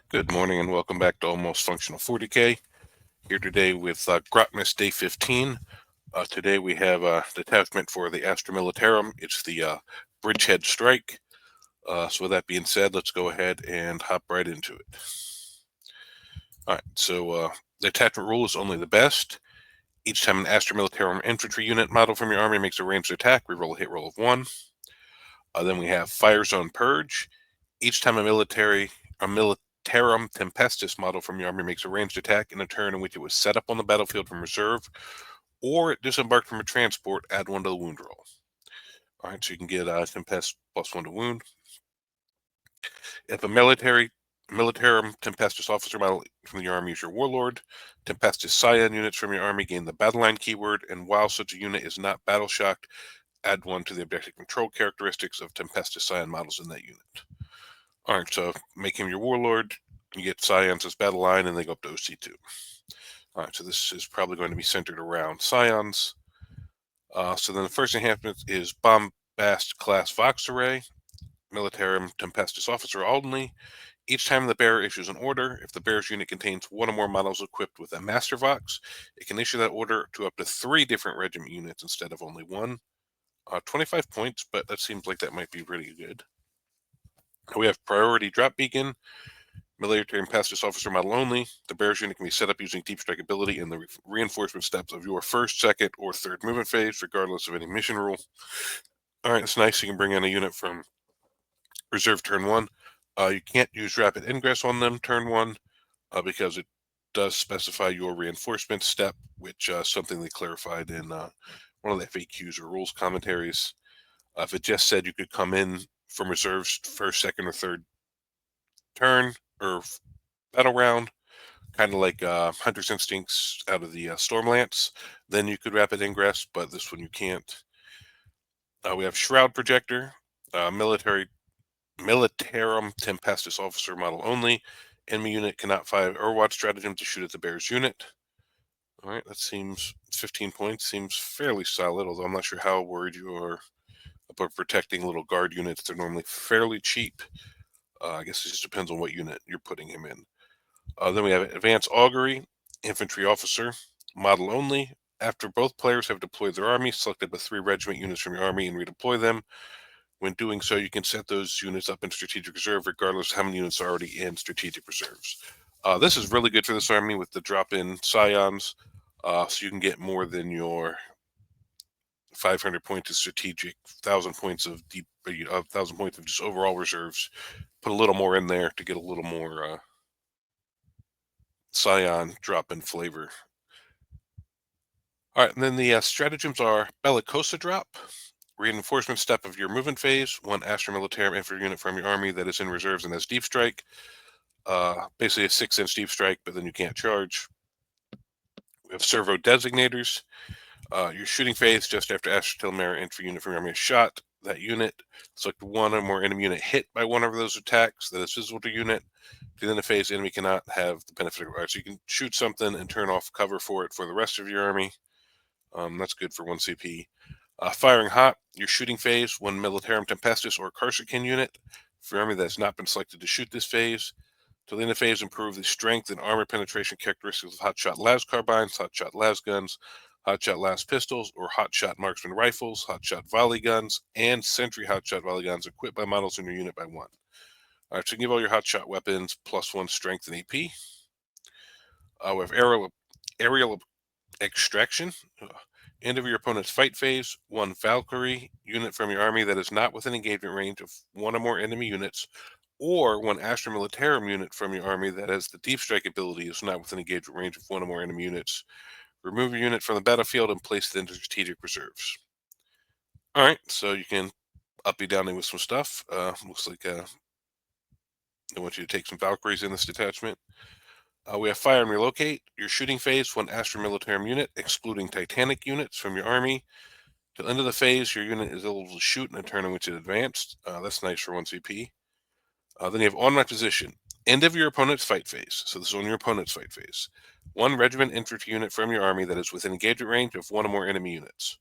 Good morning and welcome back to Almost Functional 40K. Here today with Grotmas Day 15. Today we have a detachment for the Astra Militarum. It's the Bridgehead Strike. So with that being said, let's go ahead and hop right into it. Alright, so the attachment rule is only the best. Each time an Astra Militarum infantry unit model from your army makes a ranged attack, reroll a hit roll of 1. Then we have Fire Zone Purge. Each time a Militarum Tempestus model from your army makes a ranged attack in a turn in which it was set up on the battlefield from reserve, or it disembarked from a transport, add 1 to the wound roll. Alright, so you can get Tempest plus 1 to wound. If a Militarum Tempestus officer model from your army is your warlord, Tempestus Scion units from your army gain the battle line keyword, and while such a unit is not battle shocked, add 1 to the objective control characteristics of Tempestus Scion models in that unit. Alright, so make him your warlord, you get Scions as battle line, and they go up to OC2. Alright, so this is probably going to be centered around Scions. So then the first enhancement is Bombast Class Vox Array, Militarum Tempestus Officer only. Each time the bearer issues an order, if the bearer's unit contains 1 or more models equipped with a Master Vox, it can issue that order to up to 3 different regiment units instead of only 1. 25 points, but that seems like that might be pretty good. We have Priority Drop Beacon, Military Tempestus Officer model only. The bearer's unit can be set up using Deep Strike ability in the reinforcement steps of your first, second, or third movement phase, regardless of any mission rule. Alright, it's nice you can bring in a unit from reserve turn 1. You can't use Rapid Ingress on them turn 1 because it does specify your reinforcement step, which something they clarified in one of the FAQs or rules commentaries. If it just said you could come in from reserves first, second, or third turn or battle round, kind of like Hunter's Instincts out of the Stormlance, then you could Rapid Ingress, but this one you can't. We have Shroud Projector, Militarum Tempestus Officer model only. Enemy unit cannot fire Overwatch stratagem to shoot at the bear's unit. Alright, that seems 15 points, seems fairly solid, although I'm not sure how worried you are about protecting little guard units. They're normally fairly cheap. I guess it just depends on what unit you're putting him in. Then we have Advanced Augury, Infantry Officer, model only. After both players have deployed their army, select up to 3 regiment units from your army and redeploy them. When doing so, you can set those units up in Strategic Reserve, regardless of how many units are already in Strategic Reserves. This is really good for this army with the drop-in Scions, so you can get more than your 500 points of strategic, 1,000 points of deep, 1,000 points of just overall reserves. Put a little more in there to get a little more Scion drop-in flavor. All right, and then the stratagems are Bellicosa drop, reinforcement step of your movement phase, 1 Astra Militarum infantry unit from your army that is in reserves and has deep strike. Basically a 6-inch deep strike, but then you can't charge. We have servo designators. Your shooting phase just after Astra Tilmera infantry unit from your army is shot. That unit, select 1 or more enemy unit hit by one of those attacks that is visible to unit. At the end of the phase, the enemy cannot have the benefit of it. So you can shoot something and turn off cover for it for the rest of your army. That's good for 1 CP. Firing hot, your shooting phase, 1 Militarum Tempestus or Corsican unit for your army that has not been selected to shoot this phase. Till the end of phase, improve the strength and armor penetration characteristics of Hotshot Las Carbines, Hotshot Las Guns, Hotshot Las Pistols, or Hotshot Marksman Rifles, Hotshot Volley Guns, and Sentry Hotshot Volley Guns equipped by models in your unit by 1. All right, so you can give all your Hotshot weapons plus 1 strength and AP. We have aerial extraction. End of your opponent's fight phase, 1 Valkyrie unit from your army that is not within engagement range of 1 or more enemy units, or 1 Astra Militarum unit from your army that has the deep strike ability is not within engagement range of 1 or more enemy units. Remove your unit from the battlefield and place it into strategic reserves. All right, so you can up you down with some stuff. Looks like I want you to take some Valkyries in this detachment. We have Fire and Relocate. Your shooting phase, 1 Astra Militarum unit, excluding Titanic units from your army. Till the end of the phase, your unit is able to shoot in a turn in which it advanced. That's nice for 1 CP. Then you have On My Position. End of your opponent's fight phase. So this is on your opponent's fight phase. 1 regiment infantry unit from your army that is within engagement range of 1 or more enemy units.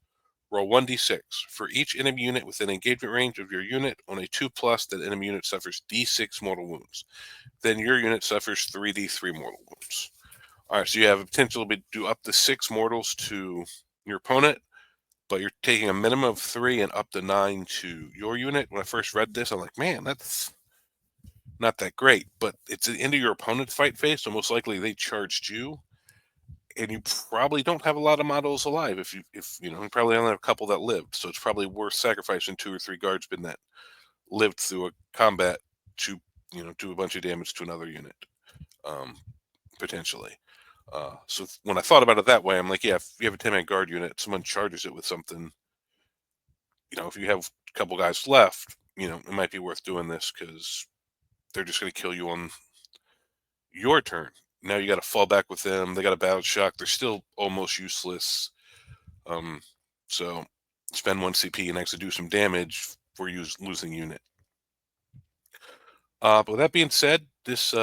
Roll 1d6. For each enemy unit within engagement range of your unit on a 2+, that enemy unit suffers d6 mortal wounds. Then your unit suffers 3d3 mortal wounds. All right, so you have a potential to do up to 6 mortals to your opponent, but you're taking a minimum of 3 and up to 9 to your unit. When I first read this, I'm like, man, that's not that great. But it's the end of your opponent's fight phase, so most likely they charged you, and you probably don't have a lot of models alive. If you know, you probably only have a couple that lived, so it's probably worth sacrificing 2 or 3 guardsmen that lived through a combat to, you know, do a bunch of damage to another unit, um, potentially. So when I thought about it that way, I'm like, yeah, if you have a 10-man guard unit, someone charges it with something, you know, if you have a couple guys left, you know, it might be worth doing this because they're just going to kill you on your turn. Now you got to fall back with them. They got a battle shock. They're still almost useless. Um, so spend 1 CP and actually do some damage for you losing unit. But with that being said, this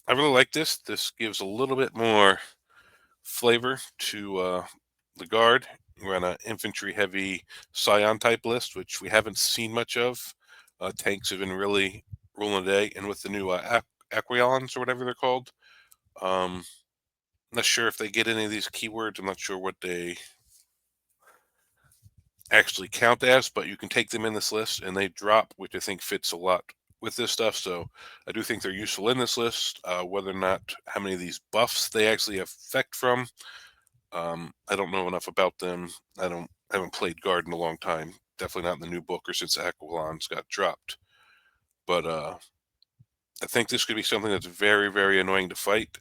I really like this. This gives a little bit more flavor to the guard. We're on an infantry heavy Scion type list, which we haven't seen much of. Tanks have been really ruling the day, and with the new Aquions or whatever they're called, I'm not sure if they get any of these keywords. I'm not sure what they actually count as, but you can take them in this list and they drop, which I think fits a lot with this stuff. So I do think they're useful in this list. Whether or not how many of these buffs they actually affect from, I don't know enough about them. I haven't played guard in a long time. Definitely not in the new book or since Aquilons got dropped. But I think this could be something that's very, very annoying to fight.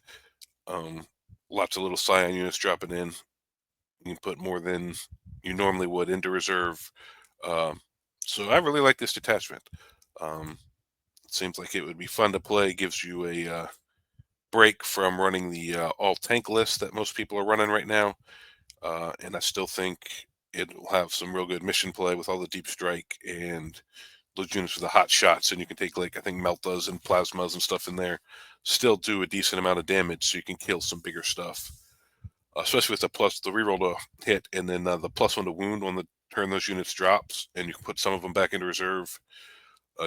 Um, Lots of little Scion units dropping in. You can put more than you normally would into reserve. Um, so I really like this detachment. It seems like it would be fun to play. Gives you a break from running the all tank list that most people are running right now. And I still think it will have some real good mission play with all the deep strike and those units with the hot shots. And you can take, like, I think Meltas and Plasmas and stuff in there. Still do a decent amount of damage, so you can kill some bigger stuff. Especially with the reroll to hit, and then the +1 to wound on the turn those units drops, and you can put some of them back into reserve,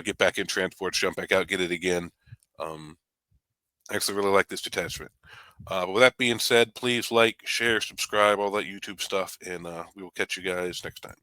get back in transports, jump back out, get it again. I actually really like this detachment. But with that being said, please like, share, subscribe, all that YouTube stuff, and we will catch you guys next time.